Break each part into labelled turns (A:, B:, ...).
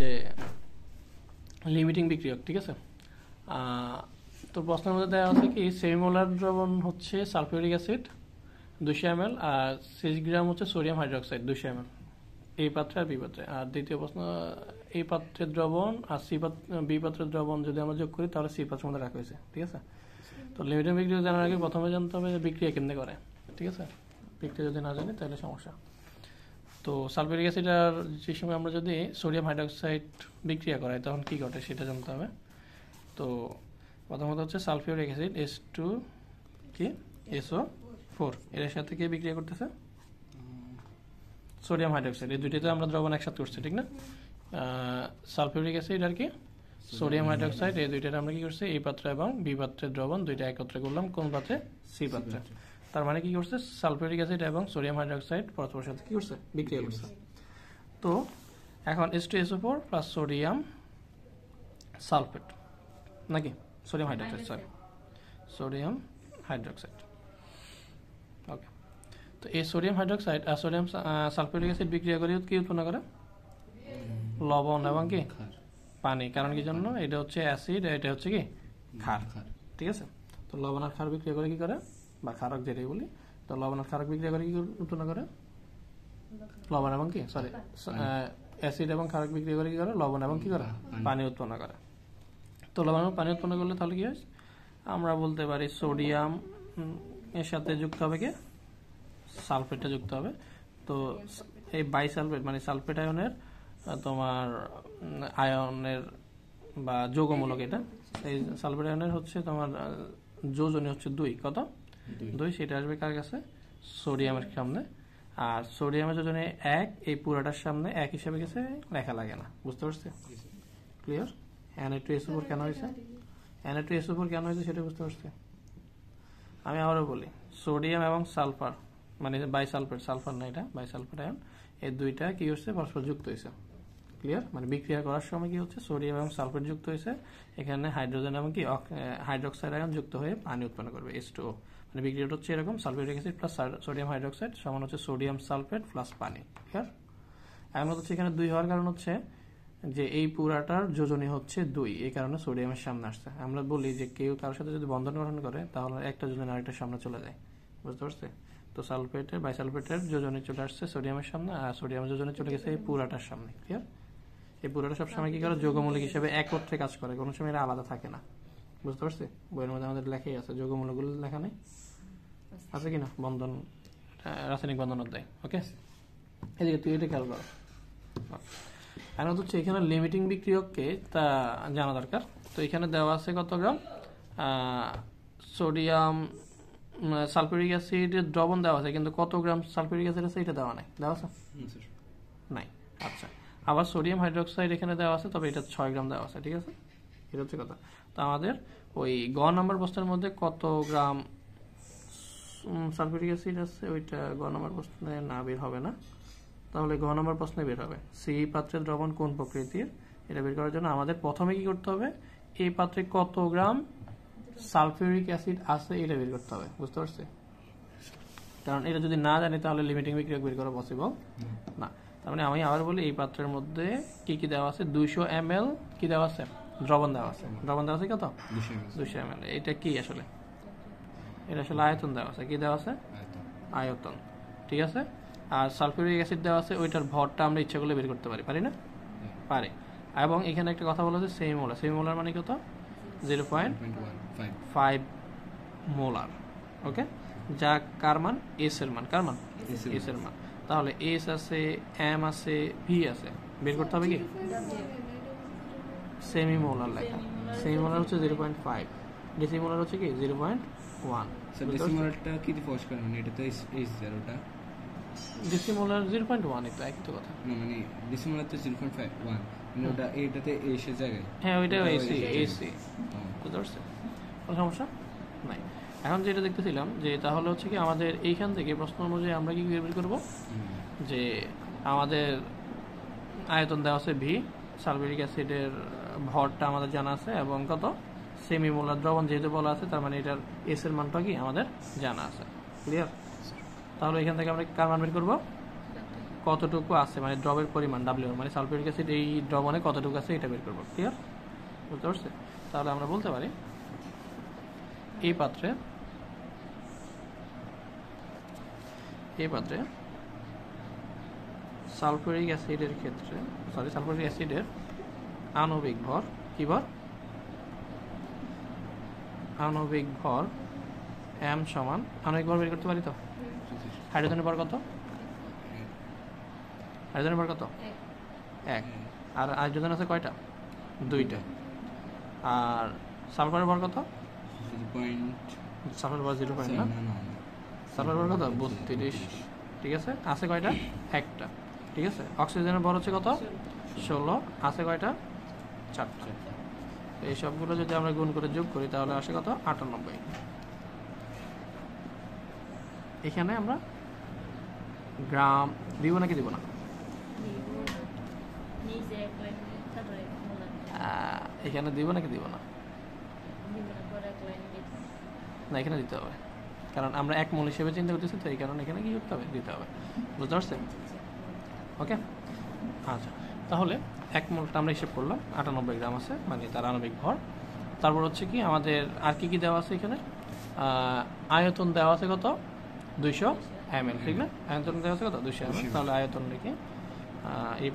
A: যে লিমিটিং বিক্রিয়ক, ঠিক আছে। তো প্রশ্নের মধ্যে দেওয়া আছে কি সেমিমোলার দ্রবণ হচ্ছে সালফিউরিক অ্যাসিড 200 ml আর 6 গ্রাম হচ্ছে সোডিয়াম হাইড্রোক্সাইড 200 ml এই পাত্রে আর বি পাত্রে। আর দ্বিতীয় প্রশ্ন, এই পাত্রের দ্রবণ আর বি পাত্রের দ্রবণ যদি আমরা যোগ করি তাহলে সি পাত্রের মধ্যে রাখা হয়েছে, ঠিক আছে। তো লিমিটিং বিক্রিয়া জানার আগে প্রথমে জানতে হবে যে বিক্রিয়া কেমনে করে, ঠিক আছে। বিক্রিয়া যদি না জানি তাহলে সমস্যা। তো সালফিউরিক অ্যাসিড আর যে সময় আমরা যদি সোডিয়াম হাইড্রোক্সাইড বিক্রিয়া করাই তখন কি ঘটে সেটা জানতে হবে। তো প্রথমত হচ্ছে সালফিউরিক অ্যাসিড H2 কি SO4 এর সাথে কি বিক্রিয়া করতেছে সোডিয়াম হাইড্রোক্সাইড, এই দুইটাতে আমরা দ্রবণ একসাথে করছি, ঠিক না। সালফিউরিক অ্যাসিড আর কি সোডিয়াম হাইড্রোক্সাইড এই দুইটাতে আমরা কি করছি এই পাত্র এবং বি পাত্রের দ্রবণ দুইটা একত্রে করলাম কোন পাত্রে সি পাত্রে। তার মানে কি করছে সালফিউরিক অ্যাসিড এবং সোডিয়াম হাইড্রোক্সাইড পরস্পরের সাথে কি করছে বিক্রিয়া করছে। তো এখন H2SO4 প্লাস সোডিয়াম সালফেট নাকি sodium hydroxide, sorry sodium hydroxide, okay. তো এই সোডিয়াম হাইড্রোক্সাইড আর সোডিয়াম সালফিউরিক অ্যাসিড বিক্রিয়া করে কি উৎপন্ন করে লবণ এবং কি পানি। কারণ কি জন্য এটা হচ্ছে অ্যাসিড, এটা হচ্ছে কি ক্ষার, ঠিক আছে। তো লবণ আর ক্ষার বিক্রিয়া করে কি করে, বা ক্ষারক যেটাই বলি, তো লবণ আর ক্ষারক বিক্রিয়া করে কি উৎপন্ন করে লবণ এবং কি সরি অ্যাসিড এবং ক্ষারক বিক্রিয়া করে কি করে লবণ এবং কি করে পানি উৎপন্ন করে। তো লবণ এবং পানি উৎপন্ন করলে তাহলে কি হয় আমরা বলতে পারি সোডিয়াম এর সাথে যুক্ত হবে কি সালফেটটা যুক্ত হবে। তো এই বাইসালফেট মানে সালফেট আয়নের তোমার আয়নের বা যৌগমূলক, এটা এই সালফেট আয়নের হচ্ছে তোমার যোজনী হচ্ছে 2 কত 2, সেটা আসবে কার কাছে সোডিয়ামের সামনে। আর সোডিয়ামের যোজনী 1 এই পুরাটার সামনে 1 হিসেবে গেছে লেখা লাগে না, বুঝতে পারছি ক্লিয়ার। Na2SO4 কেন হয়েছে Na2SO4 কেন হয়েছে সেটা বুঝতে পারছি। আমি আবারও বলি সোডিয়াম এবং সালফার মানে বাইসালফেট, সালফার না এটা বাইসালফেট আয়ন, এই দুইটা কি হচ্ছে পরস্পর যুক্ত হয়েছে, ক্লিয়ার। মানে বিক্রিয়া করার সময় কি হচ্ছে সোডিয়াম এবং সালফেট যুক্ত হয়েছে, এখানে হাইড্রোজেন এবং কি হাইড্রোক্সাইড আয়ন যুক্ত হয়ে পানি উৎপন্ন করবে H2O। মানে বিক্রিয়াটা হচ্ছে এরকম sulphuric acid plus sodium hydroxide সমান হচ্ছে সোডিয়াম সালফেট প্লাস পানি, ক্লিয়ার। এখন হচ্ছে এখানে 2 হওয়ার কারণ হচ্ছে যে এই পুরাটার যোজনী হচ্ছে 2, এই কারণে সোডিয়ামের সামনে আসছে। আমরা বলি যে কেউ কারোর সাথে যদি বন্ধন গঠন করে তাহলে একটা যোজনী আরেকটা সামনে চলে যায়, বুঝতে পারছে। তো সালফেটের বাইসালফেটের যোজনী চলে আসছে সোডিয়ামের সামনে আর সোডিয়ামের যোজনী চলে গেছে এই পুরাটার সামনে, ক্লিয়ার। এই পুরাটা সবসময় কি করে যৌগমূলক হিসেবে একত্রে কাজ করে, কোনো সময় এরা আলাদা থাকে না, বুঝতে পারছি। বইয়ের মধ্যে আমাদের লেখাই আছে যৌগমূলকগুলো লেখা নেই আছে কিনা বন্ধন রাসায়নিক বন্ধন অধ্যায়, ওকে। এদিকে তুই এটা খেয়াল কর। এখন হচ্ছে এখানে লিমিটিং বিক্রিয়ককে তা জানা দরকার। তো এখানে দেওয়া আছে কত গ্রাম সোডিয়াম সালফিউরিক অ্যাসিডের দ্রবণ দেওয়া আছে, কিন্তু কত গ্রাম সালফিউরিক অ্যাসিড আছে এটা দেওয়া নাই, দেওয়া আছে নাই, আচ্ছা। আবার সোডিয়াম হাইড্রোক্সাইড এখানে দেওয়া আছে, তবে এটা 6 গ্রাম দেওয়া আছে, ঠিক আছে, এটা হচ্ছে কথা। তো আমাদের ওই গ নাম্বার প্রশ্নের মধ্যে কত গ্রাম সালফিউরিক অ্যাসিড আছে ওইটা গ নাম্বার প্রশ্নে না বের হবে না, তাহলে গ নাম্বার প্রশ্নে বের হবে সি পাত্রের দ্রবণ কোন প্রকৃতির। এটা বের করার জন্য আমাদের প্রথমে কি করতে হবে এই পাত্রে কত গ্রাম সালফিউরিক অ্যাসিড আছে এটা বের করতে হবে, বুঝতে পারছি। কারণ এটা যদি না জানি তাহলে লিমিটিং বিক্রিয়ক বের করা পসিবল না। তার মানে আমি আবার বলি এই পাত্রের মধ্যে কি কি দেওয়া আছে 200 ml কি দেওয়া আছে দ্রবণ দেওয়া আছে, দ্রবণ দেওয়া আছে কত 200 ml। এটা কি আসলে এটা আসলে আয়তন দেওয়া আছে, কি দেওয়া আছে আয়তন, ঠিক আছে। আর সালফিউরিক অ্যাসিড দেওয়া আছে ওইটার ভরটা আমরা ইচ্ছা করলে বের করতে পারি, পারি না পারি। এবং এখানে একটা কথা বলা হচ্ছে সেমিমোলার, সেমিমোলার মানে কত 0.5 মোলার, ওকে। যা কার মান এস এর মান, কার মান এস এর মান। তাহলে এস আছে এম আছে ভি আছে, বের করতে হবে কি সেমিমোলার লেখা। সেমিমোলার হচ্ছে 0.5, ডেসিমোলার হচ্ছে কি 0.1।
B: ডেসিমোলারটা কি দিয়ে ফস করেন, এটা তো H0 টা
A: ডেসিমোলার 0.1 এটা একই তো কথা
B: না, মানে ডেসিমোলার তো 0.1 মানে ওটা এটাতে এসে জায়গায়,
A: হ্যাঁ ওইটা এসি এসি, বুঝতে পারছো কোনো সমস্যা নাই। এখন যেটা দেখতেছিলাম যে তাহলে হচ্ছে কি আমাদের এইখান থেকে প্রশ্ন অনুযায়ী আমরা কি বের করব যে আমাদের আয়তন দেওয়া আছে ভি, সালফিউরিক অ্যাসিডের ভরটা আমাদের জানা আছে এবং কত সেমিমোলার দ্রবণ যেহেতু বলা আছে তার মানে এটার এস এর মানটা কি আমাদের জানা আছে, ক্লিয়ার। তাহলে এখান থেকে আমরা কার মান বের করবো কতটুকু আছে মানে দ্রবের পরিমাণ ডাব্লিউ মানে সালফিউরিক অ্যাসিড এই দ্রবণে কতটুকু আছে এটা বের করবো ক্লিয়ার বুঝতে পারছি তাহলে আমরা বলতে পারি এই পাত্রে সালফিউরিক অ্যাসিডের ক্ষেত্রে সালফিউরিক অ্যাসিডের আণবিক ভর কি ভর আণবিক ভর m সমান আণবিক ভর বের করতে পারি তো হাইড্রোজেনের ভর কত হাইড্রোজেনের ভর কত 1 আর হাইড্রোজেন আছে কয়টা 2টা আর সালফারের ভর কত সালফার ভর 0 না সালফার ভর কত 32 ঠিক আছে আছে কয়টা একটা ঠিক আছে অক্সিজেনের ভর হচ্ছে কত 16 আছে কয়টা 4টা এই সবগুলো যদি আমরা গুণ করে যোগ করি তাহলে আসে কত 98 এখানে আমরা গ্রাম দিব নাকি দিব না এখানে দিব নাকি দিব না না এখানে দিতে হবে কারণ আমরা এক মোল হিসেবে চিন্তা করতেছি তো এই কারণে এখানে কি করতে হবে দিতে হবে বুঝতে পারছেন ওকে আচ্ছা তাহলে এক মোলটা আমরা হিসেব করলাম 98 গ্রাম আছে মানে তার আণবিক ভর তারপর হচ্ছে কি আমাদের আর কি কি দেওয়া আছে এখানে আয়তন দেওয়া আছে কত 200 ml ঠিক না আয়তন দেওয়া আছে কত 200 ml তাহলে আয়তন লিখে এই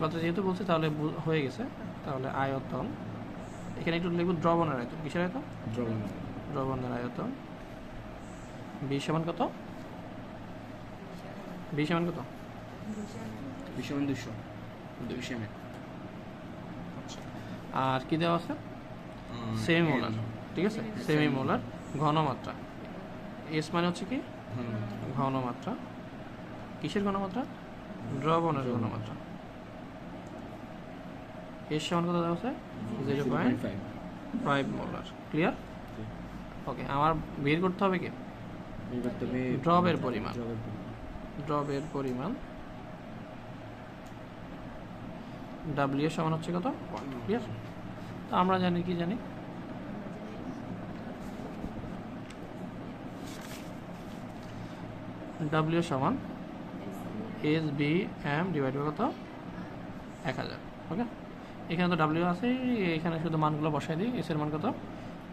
A: পাত্রে যেহেতু বলছে তাহলে হয়ে গেছে তাহলে আয়তন এখানে একটু লিখব দ্রবণের আয়তন কিসের আয়তন দ্রবণের আয়তন B সমান কত B সমান কত
B: B সমান 200 ml
A: আর কি দেওয়া আছে সেমি মোলার ঠিক আছে সেমি মোলার ঘনমাত্রা এস মানে হচ্ছে কি ঘনমাত্রা কিসের ঘনমাত্রা দ্রবণের ঘনমাত্রা এর সমান কত দেওয়া আছে 0.5 মোলার ক্লিয়ার ওকে আমার বের করতে হবে কি দ্রবের পরিমাণ W সমান হচ্ছে কত ক্লিয়ার তো আমরা জানি কি জানি W সমান SBM ডিভাইড কত 1000 ওকে এখানে তো W আছে এখানে শুধু মানগুলো বসাই দিই S এর মান কত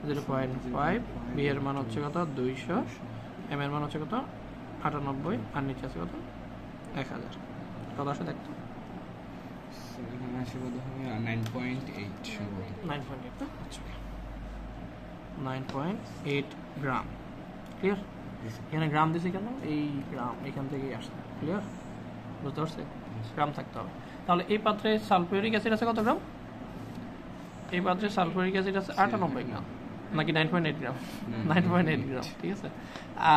A: 0.5 B এর মান হচ্ছে কত 200 M এর মান হচ্ছে কত 98 আর নিচে আছে কত 1000 কত আসে দেখতো
B: এখানে আসে কত হবে 9.8
A: আচ্ছা 9.8 গ্রাম ক্লিয়ার এখানে গ্রাম দিছি কেন এই গ্রাম এখান থেকেই আসছে ক্লিয়ার বুঝতে পারছে গ্রাম থাকতে হবে তাহলে এই পাত্রে সালফিউরিক অ্যাসিড আছে কত গ্রাম এই পাত্রে সালফিউরিক অ্যাসিড আছে 98 গ্রাম নাকি 9.8 গ্রাম 9.8 গ্রাম ঠিক আছে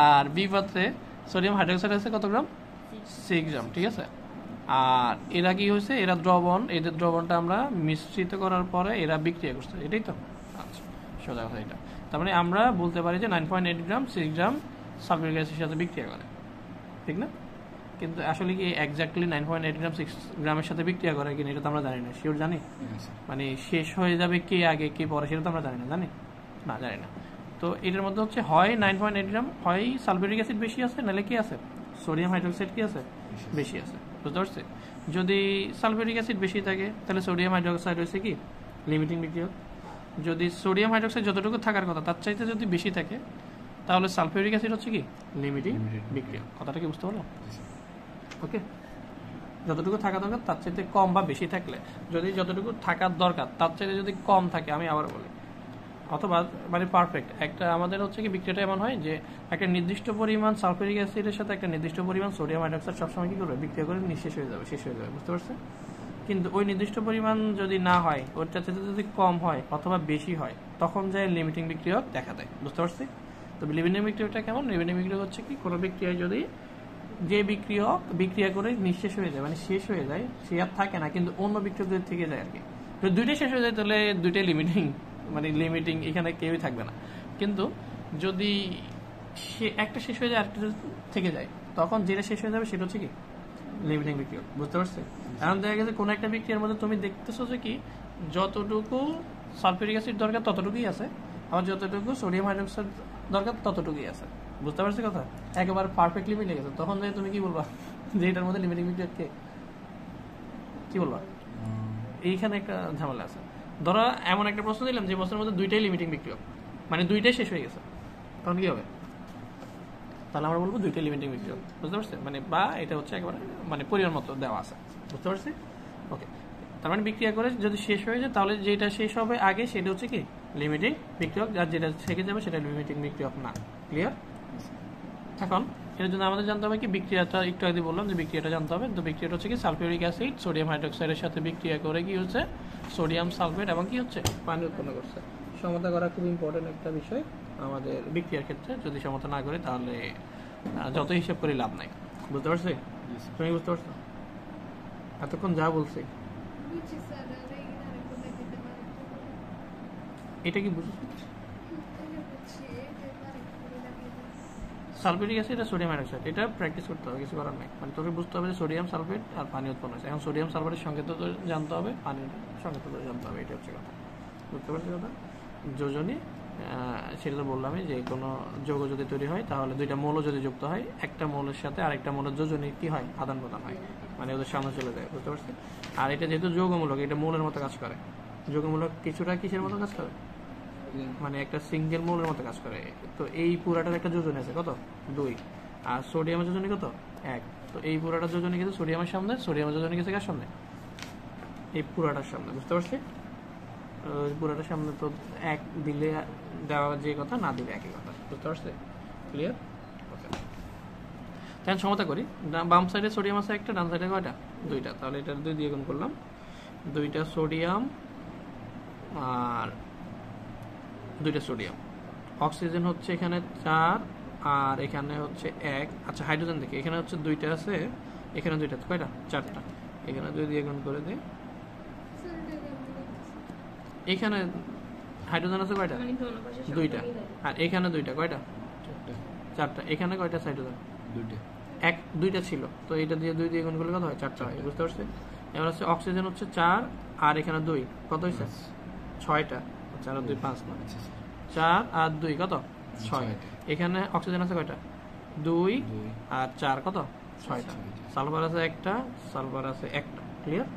A: আর বি পাত্রে সোডিয়াম হাইড্রোক্সাইড আছে কত গ্রাম 6 গ্রাম ঠিক আছে আর এরা কি হয়েছে এরা দ্রবণ এদের দ্রবণটা আমরা মিশ্রিত করার পরে এরা বিক্রিয়া করছে এটাই তো আচ্ছা সোজা কথা এটা তার মানে আমরা বলতে পারি যে 9.8 গ্রাম 6 গ্রাম সালফিউরিক অ্যাসিডের সাথে বিক্রিয়া করে ঠিক না কিন্তু আসলে কি এক্স্যাক্টলি 9.8 গ্রাম 6 গ্রামের সাথে বিক্রিয়া করে কিনা এটা তো আমরা জানি না শিওর জানি মানে শেষ হয়ে যাবে কে আগে কে পরে সেটা তো আমরা জানি না জানি না তো এটার মধ্যে হচ্ছে হয় 9.8 গ্রাম হয় সালফিউরিক অ্যাসিড বেশি আছে নাহলে কি আছে সোডিয়াম হাইড্রোক্সাইড কি আছে বেশি আছে বুঝতে পারছে যদি সালফিউরিক অ্যাসিড বেশি থাকে তাহলে সোডিয়াম হাইড্রোক্সাইড হচ্ছে কি লিমিটিং বিক্রিয়ক যদি সোডিয়াম হাইড্রোক্সাইড যতটুকু থাকার কথা তার চাইতে যদি বেশি থাকে তাহলে সালফিউরিক অ্যাসিড হচ্ছে কি লিমিটিং বিক্রিয়ক কথাটা কি বুঝতে পারলো ওকে যতটুকু থাকা দরকার তার চাইতে কম বা বেশি থাকলে যদি যতটুকু থাকার দরকার তার চাইতে যদি কম থাকে আমি আবার বলি অথবা মানে পারফেক্ট একটা আমাদের হচ্ছে কি বিক্রিয়াটা এমন হয় যে একটা নির্দিষ্ট পরিমাণ সালফিউরিক অ্যাসিডের সাথে একটা নির্দিষ্ট পরিমাণ সোডিয়াম হাইড্রোক্সাইড সবসময় কি করবে বিক্রিয়া করে শেষ হয়ে যাবে বুঝতে পারছেন কিন্তু ওই নির্দিষ্ট পরিমাণ যদি না হয় ওর চাইতে যদি কম হয় অথবা বেশি হয় তখন যায় লিমিটিং বিক্রিয়ক দেখা দেয় বুঝতে পারছি তো লিমিটিং বিক্রিয়কটা কেমন লিমিটিং বিক্রিয়ক হচ্ছে কি কোনো বিক্রিয়ায় যদি যে বিক্রিয়া করে নিঃশেষ হয়ে যায় মানে শেষ হয়ে যায় সে আর থাকে না কিন্তু অন্য বিক্রিয়কদের থেকে যায় আর কি যদি দুইটাই শেষ হয়ে যায় তাহলে দুইটাই লিমিটিং এখানে কেউই থাকবে না কিন্তু যদি সে একটা শেষ হয়ে যায় আরেকটা থেকে যায় তখন যেটা শেষ হয়ে যাবে সেটা হচ্ছে কি লিমিটিং বিক্রিয়া বুঝতে পারছে এখন দেখা গেছে কোনো একটা বিক্রিয়ার মধ্যে তুমি দেখতেছো যে কি যতটুকু সালফিউরিক অ্যাসিড দরকার ততটুকুই আছে আবার যতটুকু সোডিয়াম হাইড্রোক্সাইড দরকার ততটুকুই আছে বুঝতে পারছি কথা একেবারে পারফেক্টলি মিলে গেছে তখন তুমি কি বলবা যে এটার মধ্যে লিমিটিং বিক্রিয়ক কে, কি বলবো? এইখানে একটা ঝামেলা আছে। ধরো এমন একটা প্রশ্ন দিলাম যে প্রশ্নের মধ্যে দুইটাই লিমিটিং বিক্রিয়ক, মানে দুইটাই শেষ হয়ে গেছে, তখন কি হবে? তাহলে আমরা বলবো দুইটাই লিমিটিং বিক্রিয়ক। বুঝতে পারছি? মানে বা এটা হচ্ছে একেবারে মানে পরিমাণ মতো দেওয়া আছে। বুঝতে পারছি? ওকে, তার মানে বিক্রিয়া করে যদি শেষ হয়ে যায় তাহলে যেটা শেষ হবে আগে সেটা হচ্ছে কি লিমিটিং বিক্রিয়ক, আর যেটা থেকে যাবে সেটা লিমিটিং বিক্রিয়ক না। ক্লিয়ার? এখন এর জন্য আমাদের জানতে হবে কি বিক্রিয়াটা, একটু আগে বললাম যে বিক্রিয়াটা জানতে হবে। তো বিক্রিয়াটা হচ্ছে কি সালফিউরিক অ্যাসিড সোডিয়াম হাইড্রোক্সাইডের সাথে বিক্রিয়া করে কি হচ্ছে সোডিয়াম সালফেট এবং কি হচ্ছে পানি উৎপন্ন করছে। সমতা করা খুব ইম্পর্টেন্ট একটা বিষয় আমাদের বিক্রিয়ার ক্ষেত্রে। যদি সমতা না করি তাহলে যত হিসাব করি লাভ নাই। বুঝতে পারছি? তুমি বুঝতে পারছো এতক্ষণ যা বলছি? এটা কি বুঝছো? সালফিউরিক অ্যাসিড আর সোডিয়াম হাইড্রোক্সাইড এটা প্র্যাকটিস করতে হবে, কিছু করার নাই। মানে তোকে বুঝতে হবে যে সোডিয়াম সালফেট আর পানি উৎপন্ন হচ্ছে। এখন সোডিয়াম সালফেটের সংকেত জানতে হবে, পানির সংকেত জানতে হবে, এটা হচ্ছে কথা। বুঝতে পারছি কথা? যোজনী সেটা তো বললামই, যে কোনো যৌগ যদি তৈরি হয় তাহলে দুইটা মৌল যদি যুক্ত হয়, একটা মৌলের সাথে আরেকটা মৌলের যোজনী কি হয় আদান প্রদান হয়, মানে ওদের সামনে চলে যায়। বুঝতে পারছি? আর এটা যেহেতু যৌগমূলক, এটা মৌলের মতো কাজ করে। যৌগমূলক কিছুটা কিসের মতো কাজ করে, মানে একটা সিঙ্গেল মৌলের মতো কাজ করে। তো এই পুরাটার একটা যোজনী আছে কত, 2, আর সোডিয়ামের যোজনী কত, 1। তো এই পুরাটার যোজনী কিন্তু সোডিয়ামের সামনে, সোডিয়ামের যোজনী গেছে কার সামনে, এই পুরাটার সামনে। বুঝতে পারছি? পুরাটার সামনে তো 1 দিলে দেওয়া যে কথা, না দিলে একই কথা। বুঝতে পারছি? ক্লিয়ার? ওকে, তাহলে সমতা করি। বাম সাইডে সোডিয়াম আছে একটা, ডান সাইডে কয়টা, 2টা। তাহলে এটা 2 দিয়ে গুণ করলাম, 2টা সোডিয়াম আর 2টা সোডিয়াম। অক্সিজেন হচ্ছে এখানে 4 আর এখানে হচ্ছে 1। আচ্ছা হাইড্রোজেন দেখি, এখানে হচ্ছে 2টা আছে, এখানে 2টা, কয়টা, 4টা। এখানে 2 দিয়ে গুণ করে দিই। এখানে হাইড্রোজেন আছে কয়টা, 2টা, আর এখানে 2টা, কয়টা, 4টা। এখানে কয়টা হাইড্রোজেন, 2টা ছিল, তো এটা দিয়ে 2 দিয়ে গুণ করলে কত হয়, 4টা হয়। বুঝতে পারছি? এবার হচ্ছে অক্সিজেন হচ্ছে 4 আর এখানে 2, কত হয়েছে, 6টা। 4 আর 2 5 না, 4 আর 2 কত, 6। এখানে অক্সিজেন আছে কয়টা, 2 আর 4 কত, 6টা। সালফার আছে একটা, সালফার আছে একটা। ক্লিয়ার?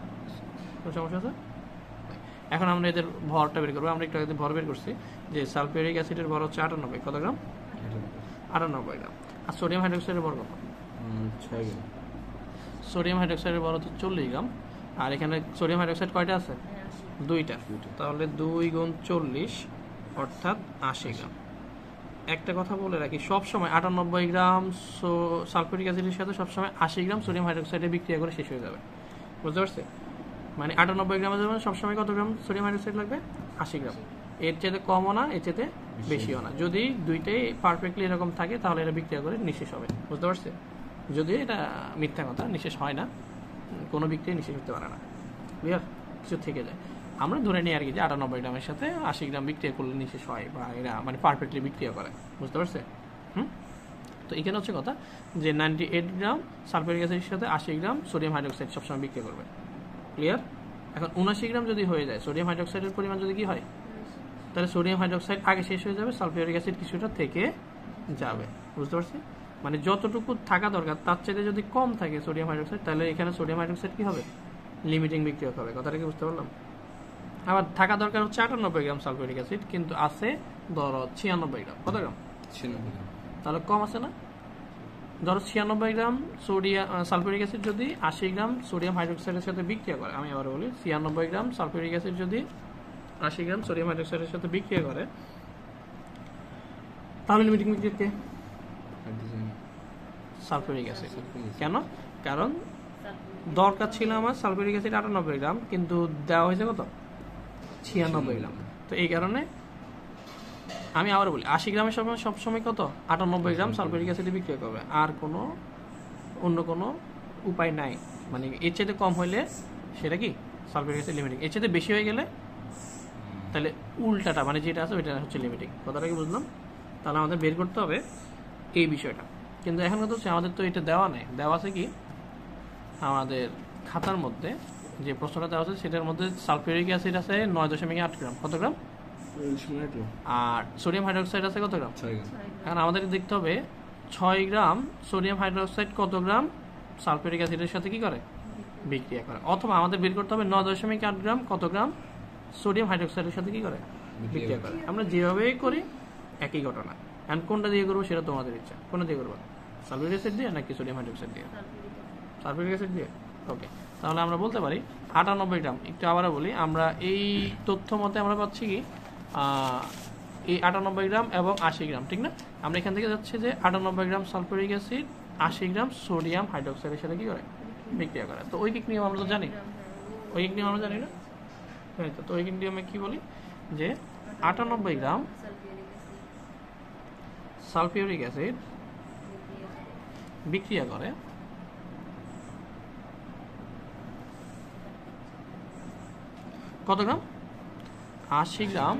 A: কোনো সমস্যা আছে? এখন আমরা এদের ভরটা বের করবো। আমরা একটু আগে ভর বের করছি যে সালফিউরিক অ্যাসিডের ভর হচ্ছে 98, কত গ্রাম, 98 গ্রাম। আর সোডিয়াম হাইড্রোক্সাইডের ভর কত,
B: 6 গ্রাম।
A: সোডিয়াম হাইড্রোক্সাইডের ভর হচ্ছে 40 গ্রাম। আর এখানে সোডিয়াম হাইড্রোক্সাইড কয়টা আছে, 2টা। তাহলে 2 গুণ 40 অর্থাৎ 80 গ্রাম। একটা কথা বলে রাখি, সবসময় 98 গ্রাম সালফিউরিক অ্যাসিডের সাথে সবসময় 80 গ্রাম সোডিয়াম হাইড্রোক্সাইডে বিক্রিয়া করে শেষ হয়ে যাবে। বুঝতে পারছি? মানে 98 গ্রামের জন্য সবসময় কত গ্রাম সোডিয়াম হাইড্রোক্সাইড লাগবে, 80 গ্রাম। এর চেয়ে কমও না, এর চেয়ে বেশিও না। যদি দুইটাই পারফেক্টলি এরকম থাকে তাহলে এটা বিক্রিয়া করে নিঃশেষ হবে। বুঝতে পারছি? যদি এটা মিথ্যা কথা, নিঃশেষ হয় না, কোনো বিক্রিয়া নিঃশেষ হতে পারে না। ক্লিয়ার? কিছু থেকে যায়। আমরা ধরে নিই আর কি যে 98 গ্রামের সাথে 80 গ্রাম বিক্রিয়া করলে নিঃশেষ হয়, বা এরা মানে পারফেক্টলি বিক্রিয়া করে। বুঝতে পারছে? তো এখানে হচ্ছে কথা যে 98 গ্রাম সালফিউরিক অ্যাসিডের সাথে 80 গ্রাম সোডিয়াম হাইড্রোক্সাইড সবসময় বিক্রিয়া করবে। ক্লিয়ার? এখন 79 গ্রাম যদি হয়ে যায়, সোডিয়াম হাইড্রোক্সাইডের পরিমাণ যদি কি হয়, তাহলে সোডিয়াম হাইড্রোক্সাইড আগে শেষ হয়ে যাবে, সালফিউরিক অ্যাসিড কিছুটা থেকে যাবে। বুঝতে পারছি? মানে যতটুকু থাকা দরকার তার চাইতে যদি কম থাকে সোডিয়াম হাইড্রোক্সাইড, তাহলে এখানে সোডিয়াম হাইড্রোক্সাইড কি হবে, লিমিটিং বিক্রিয়ক হবে। কথাটা কি বুঝতে পারলাম? আবার থাকা দরকার হচ্ছে 98 গ্রাম সালফিউরিক অ্যাসিড, কিন্তু আছে ধরো 96 গ্রাম। কত গ্রাম,
B: 96 গ্রাম।
A: তাহলে কম আছে না? ধরো 96 গ্রাম সোডিয়াম সালফিউরিক অ্যাসিড যদি 80 গ্রাম সোডিয়াম হাইড্রোক্সাইডের সাথে বিক্রিয়া করে, আমি আবার বলি 96 গ্রাম সালফিউরিক অ্যাসিড যদি 80 গ্রাম সোডিয়াম হাইড্রোক্সাইডের সাথে বিক্রিয়া করে, তাহলে লিমিটিং বিক্রিয়ক কে, সালফিউরিক অ্যাসিড। কেন? কারণ দরকার ছিল আমার সালফিউরিক অ্যাসিড 98 গ্রাম, কিন্তু দেওয়া হয়েছে কত, 96 গ্রাম। তো এই কারণে আমি আবার বলি 80 গ্রামের সবসময় কত, 98 গ্রাম সালফিউরিক অ্যাসিডে বিক্রিয়া করবে, আর কোনো অন্য কোনো উপায় নাই। মানে এর চাইতে কম হইলে সেটা কি সালফিউরিক অ্যাসিড লিমিটিং, এর চাইতে বেশি হয়ে গেলে তাহলে উল্টাটা মানে যেটা আছে ওইটা হচ্ছে লিমিটিং। কথাটা কি বুঝলাম? তাহলে আমাদের বের করতে হবে এই বিষয়টা। কিন্তু এখন কথা হচ্ছে আমাদের তো এটা দেওয়া নেই, দেওয়া আছে কি আমাদের খাতার মধ্যে যে প্রশ্নটা দেওয়া আছে সেটার মধ্যে সালফিউরিক অ্যাসিড আছে 9.8 গ্রাম। কত গ্রাম? আর সোডিয়াম হাইড্রোক্সাইড আছে কত গ্রাম?
B: 6 গ্রাম।
A: এখন আমাদের দেখতে হবে 6 গ্রাম সোডিয়াম হাইড্রোক্সাইড কত গ্রাম সালফিউরিক অ্যাসিডের সাথে কি করে বিক্রিয়া করে, অথবা আমাদের বের করতে হবে 9.8 গ্রাম কত গ্রাম সোডিয়াম হাইড্রোক্সাইডের সাথে কি করে বিক্রিয়া করে। আমরা যেভাবেই করি একই ঘটনা। এন্ড কোনটা দিয়ে করবো সেটা তোমাদের ইচ্ছা, কোনটা দিয়ে করবো, সালফিউরিক অ্যাসিড দিয়ে নাকি সোডিয়াম হাইড্রোক্সাইড দিয়ে? সালফিউরিক অ্যাসিড দিয়ে। ওকে, তাহলে আমরা বলতে পারি 98 গ্রাম। একটু আবারও বলি, আমরা এই তথ্য মতে আমরা পাচ্ছি কি এই 98 গ্রাম এবং 80 গ্রাম, ঠিক না? আমরা এখান থেকে যাচ্ছি যে 98 gram sulphuric acid 80 gram sodium হাইড্রোক্সাইডের সাথে কি করে বিক্রিয়া করে। তো ঐকিক নিয়ম আমরা তো জানি, ঐকিক নিয়ম আমরা জানি না? তো ঐকিক নিয়মে কি বলি যে 98 গ্রাম সালফিউরিক অ্যাসিড বিক্রিয়া করে কত গ্রাম? 80 গ্রাম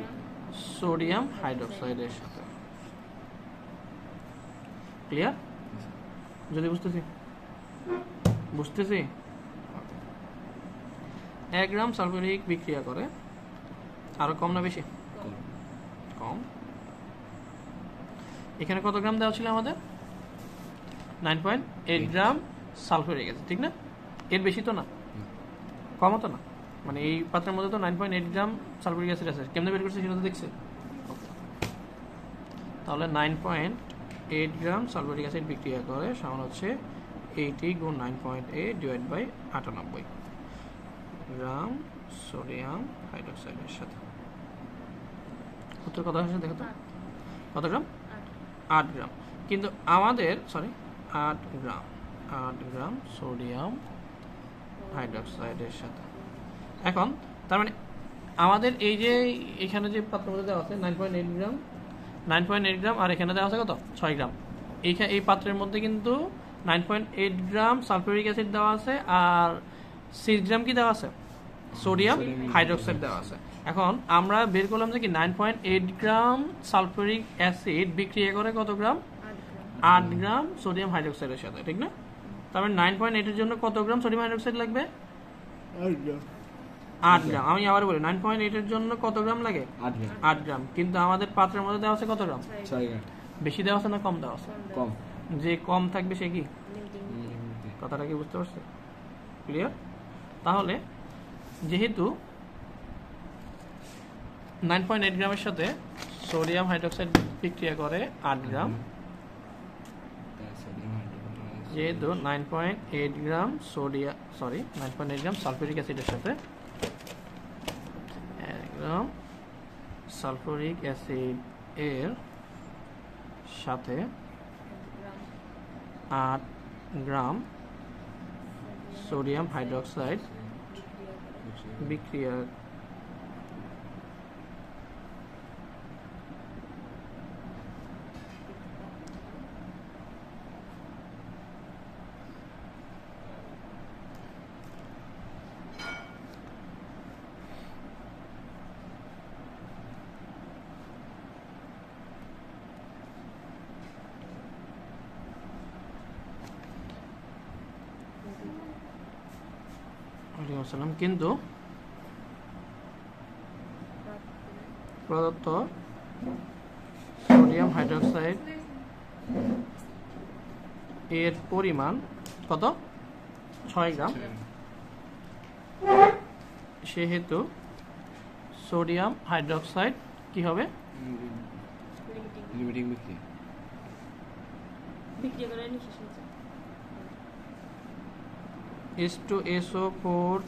A: সোডিয়াম হাইড্রোক্সাইডের সাথে। ক্লিয়ার? যদি বুঝতেছি 1 গ্রাম সালফিউরিক বিক্রিয়া করে আরো কম না বেশি? কম। এখানে কত গ্রাম দেওয়া ছিল আমাদের? 9.8 গ্রাম সালফিউরিক অ্যাসিড, ঠিক না? এর বেশি তো না, কম তো না, মানে এই পাত্রের মধ্যে তো 9.8 গ্রাম সালফিউরিক অ্যাসিড আছে। কেমনে বের করছে সেটা তো দেখছে। তাহলে 9.8 গ্রাম সালফিউরিক অ্যাসিড বিক্রিয়া করে সমান হচ্ছে 80 গুণ 9.8 ডিভাইড বাই 98 গ্রাম সোডিয়াম হাইড্রোক্সাইডের সাথে। উত্তর কত আসছে দেখো তো, কত গ্রাম? 8 গ্রাম। কিন্তু আমাদের 8 গ্রাম সোডিয়াম হাইড্রোক্সাইডের সাথে। এখন তার মানে আমাদের এই যে এখানে যে পাত্রের মধ্যে দেওয়া আছে 9.8 গ্রাম আর এখানে দেওয়া আছে কত 6 গ্রাম। এই পাত্রের মধ্যে কিন্তু 9.8 গ্রাম সালফিউরিক অ্যাসিড দেওয়া আছে আর 6 গ্রাম কি দেওয়া আছে সোডিয়াম হাইড্রোক্সাইড দেওয়া আছে। এখন আমরা বের করলাম যে কি 9.8 গ্রাম সালফিউরিক অ্যাসিড বিক্রিয়া করে কত গ্রাম? 8 গ্রাম সোডিয়াম হাইড্রোক্সাইডের সাথে, ঠিক না? তার মানে 9.8 এর জন্য কত গ্রাম সোডিয়াম হাইড্রোক্সাইড লাগবে? 8 গ্রাম। আমি আবার বলি 9.8 এর জন্য কত গ্রাম লাগে? 8 গ্রাম। কিন্তু আমাদের পাত্রের মধ্যে দেওয়া আছে কত গ্রাম? 6 গ্রাম। বেশি দেওয়া আছে না কম দেওয়া আছে? কম। যে কম থাকবে সে কি? কথাটা কি বুঝতে পারছো? ক্লিয়ার? তাহলে যেহেতু 9.8 গ্রামের সাথে সোডিয়াম হাইড্রোক্সাইড বিক্রিয়া করে 8 গ্রাম, যেহেতু 9.8 গ্রাম 9.8 গ্রাম সালফিউরিক অ্যাসিডের সাথে 1 গ্রাম সালফিউরিক অ্যাসিড এর সাথে 8 গ্রাম সোডিয়াম হাইড্রোক্সাইড বিক্রিয়া কিন্তু প্রদত্ত সোডিয়াম হাইড্রোক্সাইড এর পরিমাণ কত? 6 গ্রাম। সেহেতু সোডিয়াম হাইড্রোক্সাইড কি হবে? লিমিটিং বিক্রিয়া করে নিঃশেষ হয়ে যাবে। H2SO4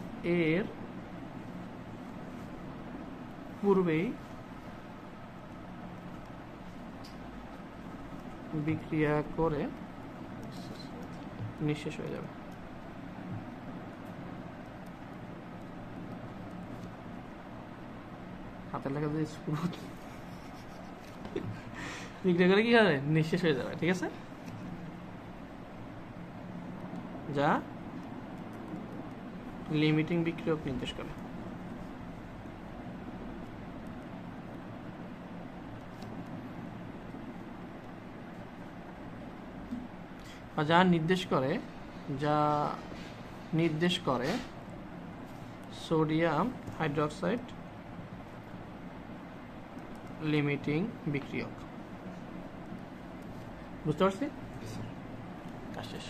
A: এর পূর্বেই বিক্রিয়া করে নিঃশেষ হয়ে যাবে। হাতের লেখা দিয়ে বিক্রিয়া করে কি হবে? নিঃশেষ হয়ে যাবে, ঠিক আছে? যা লিমিটিং বিক্রিয়ক নির্দেশ করে। যা নির্দেশ করে সোডিয়াম হাইড্রোক্সাইড লিমিটিং বিক্রিয়ক। বুঝতে পারছি? কাজ শেষ।